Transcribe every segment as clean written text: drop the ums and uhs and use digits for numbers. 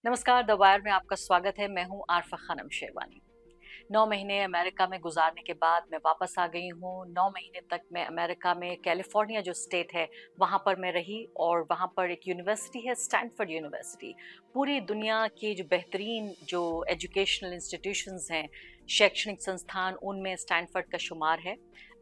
नमस्कार, the wire में आपका स्वागत है। मैं हूँ आरफा खानम शेरवानी। 9 महीने अमेरिका में गुजारने के बाद मैं वापस आ गई हूँ। 9 महीने तक मैं अमेरिका में कैलिफोर्निया जो स्टेट है, वहाँ पर मैं रही और वहाँ पर एक यूनिवर्सिटी है, स्टैनफोर्ड यूनिवर्सिटी। पूरी दुनिया की जो बेहतरीन जो एजुकेशनल इंस्टीट्यूशंस हैं, शैक्षणिक संस्थान, उनमें स्टैनफोर्ड का शुमार है।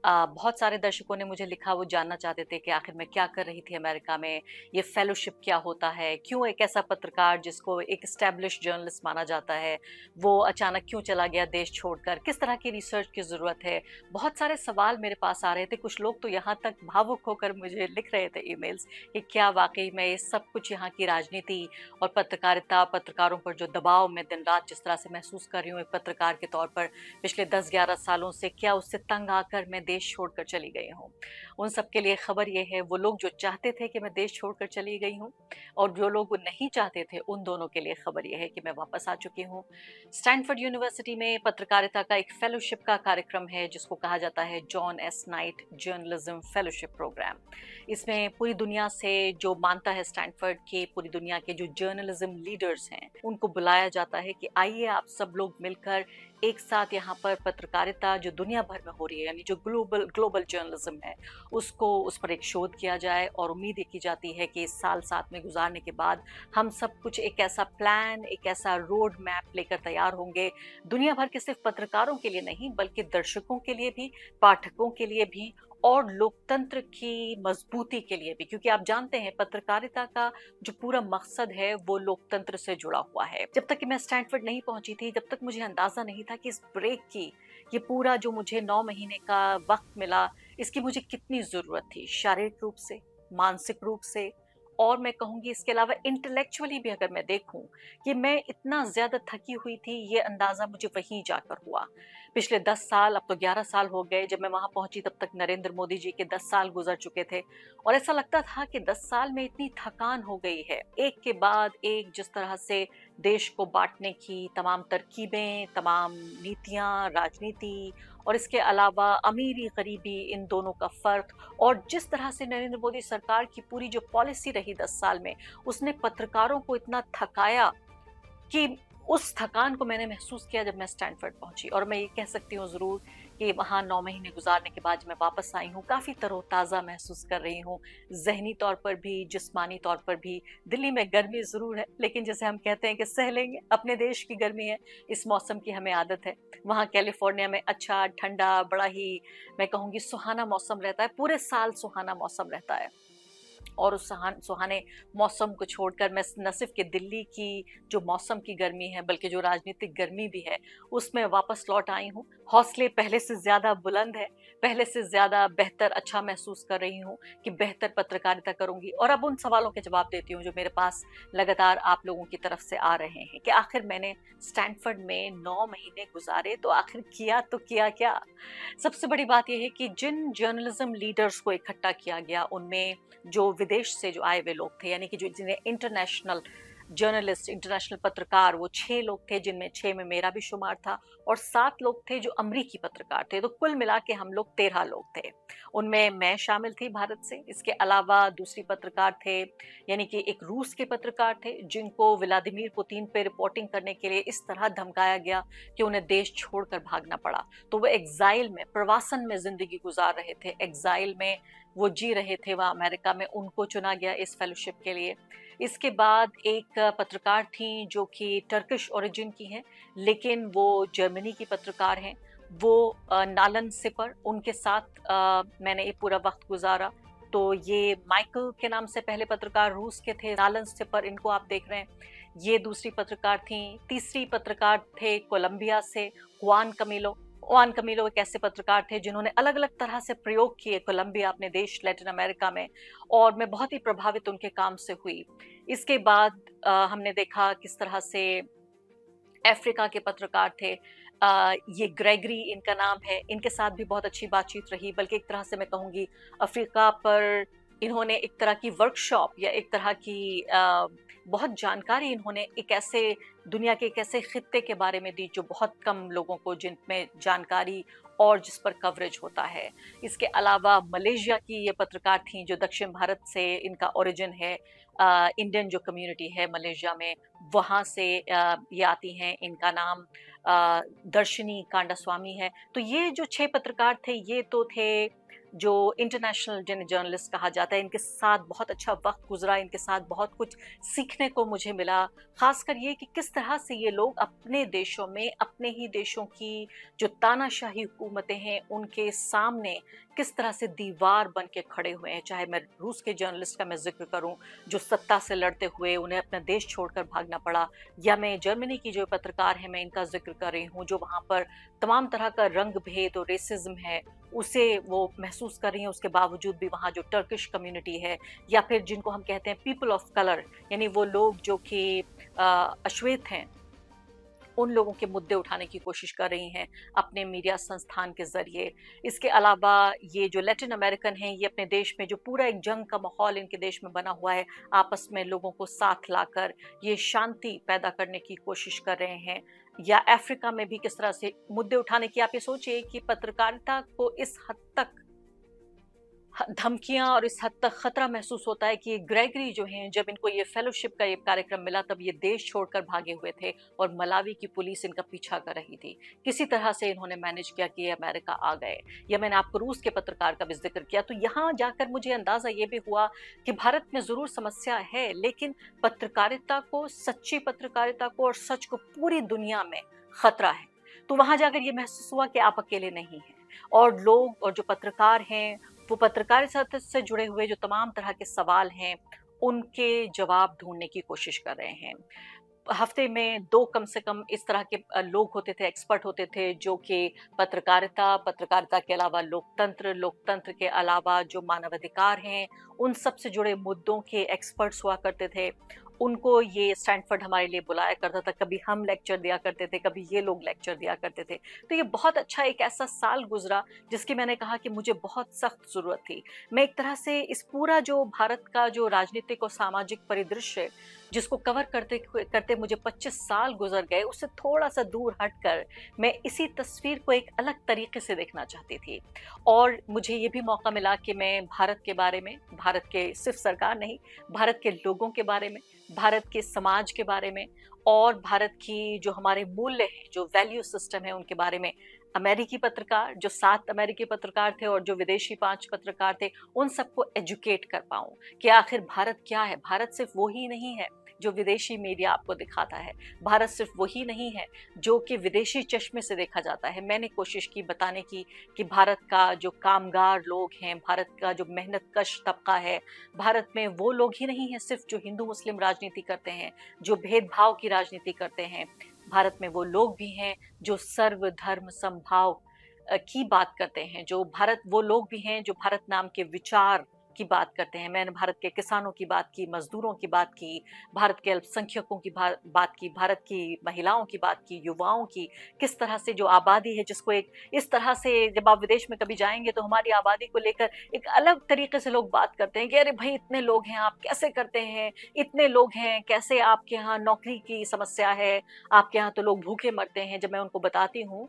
बहुत सारे दर्शकों ने मुझे लिखा, वो जानना चाहते थे कि आखिर मैं क्या कर रही थी अमेरिका में, ये फेलोशिप क्या होता है, क्यों एक ऐसा पत्रकार जिसको एक एस्टैब्लिश जर्नलिस्ट माना जाता है, वो अचानक क्यों चला गया देश छोड़कर, किस तरह की रिसर्च की ज़रूरत है। बहुत सारे सवाल मेरे पास आ रहे थे। कुछ लोग तो यहाँ तक भावुक होकर मुझे लिख रहे थे ईमेल्स कि क्या वाकई में ये सब कुछ यहाँ की राजनीति और पत्रकारिता, पत्रकारों पर जो दबाव मैं दिन रात जिस तरह से महसूस कर रही हूँ एक पत्रकार के तौर पर पिछले 10-11 सालों से, क्या उससे तंग आकर मैं देश छोड़कर चली गई हूँ। उन सब के लिए खबर ये है, वो लोग जो चाहते थे कि मैं देश छोड़कर चली गई हूँ और जो लोग वो नहीं चाहते थे, उन दोनों के लिए खबर यह है कि मैं वापस आ चुकी हूँ। स्टैनफोर्ड यूनिवर्सिटी में पत्रकारिता का एक फेलोशिप का कार्यक्रम है जिसको कहा जाता है John S Knight journalism fellowship programme. इसमें पूरी दुनिया से जो मानता है स्टैनफोर्ड के, पूरी दुनिया के जो जर्नलिज्म लीडर्स हैं, उनको बुलाया जाता है कि आइए आप सब लोग मिलकर एक साथ यहाँ पर पत्रकारिता जो दुनिया भर में हो रही है, यानी जो ग्लोबल ग्लोबल जर्नलिज्म है, उसको उस पर एक शोध किया जाए। और उम्मीद ये की जाती है कि इस साल साथ में गुजारने के बाद हम सब कुछ एक ऐसा प्लान, एक ऐसा रोड मैप लेकर तैयार होंगे, दुनिया भर के सिर्फ पत्रकारों के लिए नहीं बल्कि दर्शकों के लिए भी, पाठकों के लिए भी और लोकतंत्र की मजबूती के लिए भी। क्योंकि आप जानते हैं पत्रकारिता का जो पूरा मकसद है वो लोकतंत्र से जुड़ा हुआ है। जब तक कि मैं स्टैनफोर्ड नहीं पहुंची थी, जब तक मुझे अंदाजा नहीं था कि इस ब्रेक की, ये पूरा जो मुझे 9 महीने का वक्त मिला, इसकी मुझे कितनी जरूरत थी, शारीरिक रूप से, मानसिक रूप से, और मैं कहूंगी इसके अलावा इंटेलेक्चुअली भी अगर मैं देखूं कि मैं इतना ज्यादा थकी हुई थी, ये अंदाजा मुझे वहीं जाकर हुआ। पिछले 10 साल, अब तो 11 साल हो गए, जब मैं वहां पहुंची तब तक नरेंद्र मोदी जी के 10 साल गुजर चुके थे और ऐसा लगता था कि 10 साल में इतनी थकान हो गई है। एक के बाद एक जिस तरह से देश को बांटने की तमाम तरकीबें, तमाम नीतियां, राजनीति और इसके अलावा अमीरी गरीबी, इन दोनों का फर्क, और जिस तरह से नरेंद्र मोदी सरकार की पूरी जो पॉलिसी रही 10 साल में, उसने पत्रकारों को इतना थकाया कि उस थकान को मैंने महसूस किया जब मैं स्टैनफोर्ड पहुंची। और मैं ये कह सकती हूँ ज़रूर कि वहाँ 9 महीने गुजारने के बाद जब मैं वापस आई हूँ, काफ़ी तरोताज़ा महसूस कर रही हूँ, ज़हनी तौर पर भी, जिस्मानी तौर पर भी। दिल्ली में गर्मी ज़रूर है, लेकिन जैसे हम कहते हैं कि सह लेंगे, अपने देश की गर्मी है, इस मौसम की हमें आदत है। वहाँ कैलिफोर्निया में अच्छा ठंडा, बड़ा ही मैं कहूँगी सुहाना मौसम रहता है, पूरे साल सुहाना मौसम रहता है। और उस सुहाने मौसम को छोड़कर मैं न सिर्फ कि दिल्ली की जो मौसम की गर्मी है बल्कि जो राजनीतिक गर्मी भी है, उसमें वापस लौट आई हूँ। हौसले पहले से ज़्यादा बुलंद है, पहले से ज़्यादा बेहतर, अच्छा महसूस कर रही हूँ कि बेहतर पत्रकारिता करूँगी। और अब उन सवालों के जवाब देती हूँ जो मेरे पास लगातार आप लोगों की तरफ से आ रहे हैं कि आखिर मैंने स्टैनफोर्ड में 9 महीने गुजारे तो आखिर किया तो किया क्या। सबसे बड़ी बात यह है कि जिन जर्नलिज्म लीडर्स को इकट्ठा किया गया, उनमें जो विदेश से जो आए हुए लोग थे, यानी कि जो जिन्हें इंटरनेशनल जर्नलिस्ट, इंटरनेशनल पत्रकार, वो 6 लोग थे, जिनमें 6 में मेरा भी शुमार था, और 7 लोग थे जो अमरीकी पत्रकार थे। तो कुल मिला के हम लोग 13 लोग थे। उनमें मैं शामिल थी भारत से। इसके अलावा दूसरी पत्रकार थे, यानी कि एक रूस के पत्रकार थे जिनको व्लादिमीर पुतिन पे रिपोर्टिंग करने के लिए इस तरह धमकाया गया कि उन्हें देश छोड़कर भागना पड़ा। तो वो एग्जाइल में, प्रवासन में जिंदगी गुजार रहे थे, एग्जाइल में वो जी रहे थे वहाँ अमेरिका में, उनको चुना गया इस फेलोशिप के लिए। इसके बाद एक पत्रकार थी जो कि टर्किश ओरिजिन की हैं, लेकिन वो जर्मनी की पत्रकार हैं। वो नालन सिपर, उनके साथ मैंने ये पूरा वक्त गुजारा। तो ये माइकल के नाम से पहले पत्रकार रूस के थे, नालन सिपर इनको आप देख रहे हैं, ये दूसरी पत्रकार थी। तीसरी पत्रकार थे कोलंबिया से जुआन कमीलो एक ऐसे पत्रकार थे जिन्होंने अलग अलग तरह से प्रयोग किए कोलंबिया, अपने देश लैटिन अमेरिका में, और मैं बहुत ही प्रभावित उनके काम से हुई। इसके बाद हमने देखा किस तरह से अफ्रीका के पत्रकार थे, ये ग्रेगरी इनका नाम है, इनके साथ भी बहुत अच्छी बातचीत रही। बल्कि एक तरह से मैं कहूँगी अफ्रीका पर इन्होंने एक तरह की वर्कशॉप या एक तरह की बहुत जानकारी इन्होंने एक ऐसे दुनिया के एक ऐसे खित्ते के बारे में दी जो बहुत कम लोगों को जिनमें जानकारी और जिस पर कवरेज होता है। इसके अलावा मलेशिया की ये पत्रकार थीं जो दक्षिण भारत से इनका ओरिजिन है, इंडियन जो कम्युनिटी है मलेशिया में वहाँ से ये आती हैं। इनका नाम दर्शनी कांडास्वामी है। तो ये जो 6 पत्रकार थे ये तो थे जो इंटरनेशनल जर्नलिस्ट कहा जाता है। इनके साथ बहुत अच्छा वक्त गुजरा, इनके साथ बहुत कुछ सीखने को मुझे मिला। खासकर ये कि किस तरह से ये लोग अपने देशों में अपने ही देशों की जो तानाशाही हुकूमतें हैं उनके सामने किस तरह से दीवार बन के खड़े हुए हैं। चाहे मैं रूस के जर्नलिस्ट का मैं जिक्र करूं जो सत्ता से लड़ते हुए उन्हें अपना देश छोड़कर भागना पड़ा, या मैं जर्मनी की जो पत्रकार है मैं इनका जिक्र कर रही हूँ जो वहाँ पर तमाम तरह का रंग भेद और रेसिज्म है उसे वो महसूस कर रही हैं। उसके बावजूद भी वहाँ जो टर्किश कम्युनिटी है या फिर जिनको हम कहते हैं पीपल ऑफ कलर यानी वो लोग जो कि अश्वेत हैं, उन लोगों के मुद्दे उठाने की कोशिश कर रही हैं अपने मीडिया संस्थान के जरिए। इसके अलावा ये जो लैटिन अमेरिकन हैं ये अपने देश में जो पूरा एक जंग का माहौल इनके देश में बना हुआ है आपस में लोगों को साथ लाकर ये शांति पैदा करने की कोशिश कर रहे हैं। या अफ्रीका में भी किस तरह से मुद्दे उठाने की, आप ये सोचिए कि पत्रकारिता को इस हद तक धमकियां और इस हद तक खतरा महसूस होता है कि ग्रेगरी जो हैं जब इनको ये फेलोशिप का ये कार्यक्रम मिला तब ये देश छोड़कर भागे हुए थे और मलावी की पुलिस इनका पीछा कर रही थी। किसी तरह से इन्होंने मैनेज किया कि ये अमेरिका आ गए। या मैंने आपको रूस के पत्रकार का भी जिक्र किया, तो यहाँ जाकर मुझे अंदाजा ये भी हुआ कि भारत में जरूर समस्या है लेकिन पत्रकारिता को, सच्ची पत्रकारिता को और सच को पूरी दुनिया में खतरा है। तो वहां जाकर ये महसूस हुआ कि आप अकेले नहीं हैं और लोग और जो पत्रकार हैं वो पत्रकारिता से जुड़े हुए जो तमाम तरह के सवाल हैं उनके जवाब ढूंढने की कोशिश कर रहे हैं। हफ्ते में 2 कम से कम इस तरह के लोग होते थे, एक्सपर्ट होते थे जो कि पत्रकारिता के अलावा लोकतंत्र के अलावा जो मानवाधिकार हैं उन सब से जुड़े मुद्दों के एक्सपर्ट्स हुआ करते थे। उनको ये स्टैनफोर्ड हमारे लिए बुलाया करता था, कभी हम लेक्चर दिया करते थे, कभी ये लोग लेक्चर दिया करते थे। तो ये बहुत अच्छा एक ऐसा साल गुजरा जिसकी मैंने कहा कि मुझे बहुत सख्त जरूरत थी। मैं एक तरह से इस पूरा जो भारत का जो राजनीतिक और सामाजिक परिदृश्य जिसको कवर करते करते मुझे 25 साल गुजर गए उससे थोड़ा सा दूर हटकर मैं इसी तस्वीर को एक अलग तरीके से देखना चाहती थी। और मुझे ये भी मौका मिला कि मैं भारत के बारे में, भारत के सिर्फ सरकार नहीं, भारत के लोगों के बारे में, भारत के समाज के बारे में और भारत की जो हमारे मूल्य हैं, जो वैल्यू सिस्टम है उनके बारे में अमेरिकी पत्रकार, जो 7 अमेरिकी पत्रकार थे और जो विदेशी 5 पत्रकार थे, उन सबको एजुकेट कर पाऊं कि आखिर भारत क्या है। भारत सिर्फ वो ही नहीं है जो विदेशी मीडिया आपको दिखाता है, भारत सिर्फ वही नहीं है जो कि विदेशी चश्मे से देखा जाता है। मैंने कोशिश की बताने की कि भारत का जो कामगार लोग हैं, भारत का जो मेहनतकश तबका है, भारत में वो लोग ही नहीं है सिर्फ जो हिंदू मुस्लिम राजनीति करते हैं, जो भेदभाव की राजनीति करते हैं। भारत में वो लोग भी हैं जो सर्वधर्म समभाव की बात करते हैं, जो भारत वो लोग भी हैं जो भारत नाम के विचार की बात करते हैं। मैंने भारत के किसानों की बात की, मजदूरों की बात की, भारत के अल्पसंख्यकों की बात की, भारत की महिलाओं की बात की, युवाओं की, किस तरह से जो आबादी है जिसको एक इस तरह से, जब आप विदेश में कभी जाएंगे तो हमारी आबादी को लेकर एक अलग तरीके से लोग बात करते हैं कि अरे भाई इतने लोग हैं, आप कैसे करते हैं, इतने लोग हैं कैसे, आपके यहाँ नौकरी की समस्या है, आपके यहाँ तो लोग भूखे मरते हैं। जब मैं उनको बताती हूँ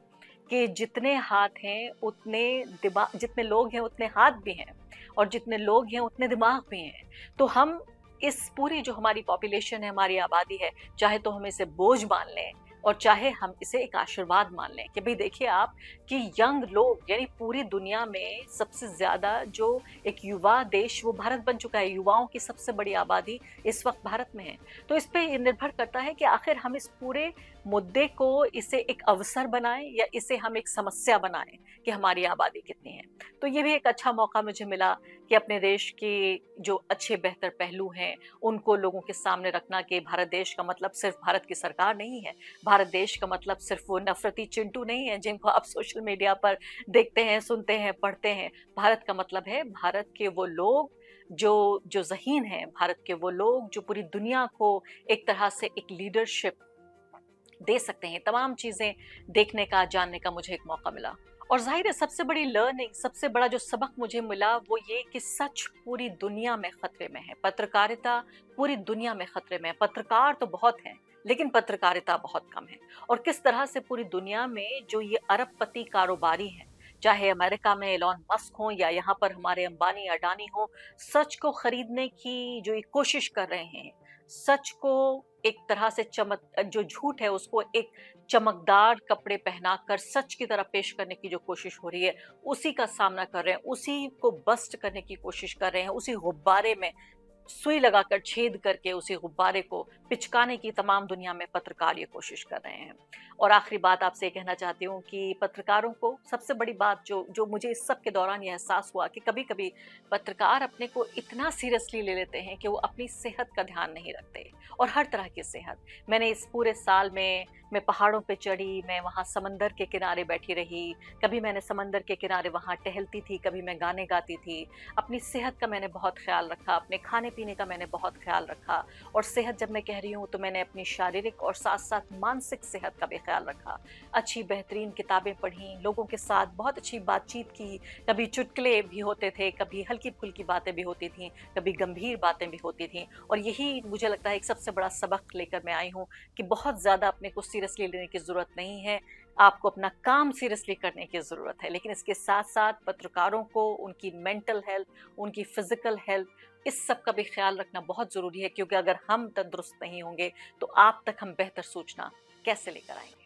कि जितने हाथ हैं उतने दिमाग, जितने लोग हैं उतने हाथ भी हैं और जितने लोग हैं उतने दिमाग भी हैं। तो हम इस पूरी जो हमारी पॉपुलेशन है, हमारी आबादी है, चाहे तो हम इसे बोझ मान लें और चाहे हम इसे एक आशीर्वाद मान लें कि भाई देखिए आप कि यंग लोग, यानी पूरी दुनिया में सबसे ज्यादा जो एक युवा देश वो भारत बन चुका है। युवाओं की सबसे बड़ी आबादी इस वक्त भारत में है। तो इस पे निर्भर करता है कि आखिर हम इस पूरे मुद्दे को, इसे एक अवसर बनाएं या इसे हम एक समस्या बनाएं कि हमारी आबादी कितनी है। तो ये भी एक अच्छा मौका मुझे मिला कि अपने देश के जो अच्छे बेहतर पहलू हैं उनको लोगों के सामने रखना कि भारत देश का मतलब सिर्फ भारत की सरकार नहीं है, भारत देश का मतलब सिर्फ वो नफरती चिंटू नहीं है जिनको आप सोशल मीडिया पर देखते हैं, सुनते हैं, पढ़ते हैं। भारत का मतलब है भारत के वो लोग जो जो ज़हीन हैं, भारत के वो लोग जो पूरी दुनिया को एक तरह से एक लीडरशिप दे सकते हैं। तमाम चीज़ें देखने का, जानने का मुझे एक मौका मिला। और ज़ाहिर है सबसे बड़ी लर्निंग, सबसे बड़ा जो सबक मुझे मिला वो ये कि सच पूरी दुनिया में खतरे में है। पत्रकारिता पूरी दुनिया में खतरे में है। पत्रकार तो बहुत हैं, लेकिन पत्रकारिता बहुत कम है। और किस तरह से पूरी दुनिया में जो ये अरबपति कारोबारी हैं, चाहे अमेरिका में एलन मस्क हों या यहाँ पर हमारे अंबानी अडानी हों, सच को खरीदने की जो ये कोशिश कर रहे हैं, सच को एक तरह से जो झूठ है उसको एक चमकदार कपड़े पहनाकर सच की तरह पेश करने की जो कोशिश हो रही है, उसी का सामना कर रहे हैं, उसी को बस्ट करने की कोशिश कर रहे हैं, उसी गुब्बारे में सुई लगाकर छेद करके उसी गुब्बारे को पिचकाने की तमाम दुनिया में पत्रकार ये कोशिश कर रहे हैं। और आखिरी बात आपसे ये कहना चाहती हूँ कि पत्रकारों को सबसे बड़ी बात जो जो मुझे इस सब के दौरान ये एहसास हुआ कि कभी-कभी पत्रकार अपने को इतना सीरियसली ले लेते हैं कि वो अपनी सेहत का ध्यान नहीं रखते, और हर तरह की सेहत। मैंने इस पूरे साल में मैं पहाड़ों पे चढ़ी, मैं वहाँ समंदर के किनारे बैठी रही, कभी मैंने समंदर के किनारे वहाँ टहलती थी, कभी मैं गाने गाती थी। अपनी सेहत का मैंने बहुत ख्याल रखा, अपने खाने-पीने का मैंने बहुत ख्याल रखा, और सेहत जब मैं कह रही हूँ तो मैंने अपनी शारीरिक और साथ-साथ मानसिक सेहत का भी ख्याल रखा। अच्छी बेहतरीन किताबें पढ़ी, लोगों के साथ बहुत अच्छी बातचीत की, कभी चुटकुले भी होते थे, कभी हल्की-फुल्की बातें भी होती थीं, कभी गंभीर बातें भी होती थीं, और यही मुझे लगता है एक सबसे बड़ा सबक लेकर मैं आई हूँ कि बहुत ज़्यादा अपने को सीरियसली लेने की ज़रूरत नहीं है। आपको अपना काम सीरियसली करने की ज़रूरत है, लेकिन इसके साथ-साथ पत्रकारों को उनकी मेंटल हेल्थ, उनकी फिज़िकल हेल्थ, इस सब का भी ख्याल रखना बहुत ज़रूरी है, क्योंकि अगर हम तंदुरुस्त नहीं होंगे, तो आप तक हम बेहतर सूचना कैसे लेकर आएँगे?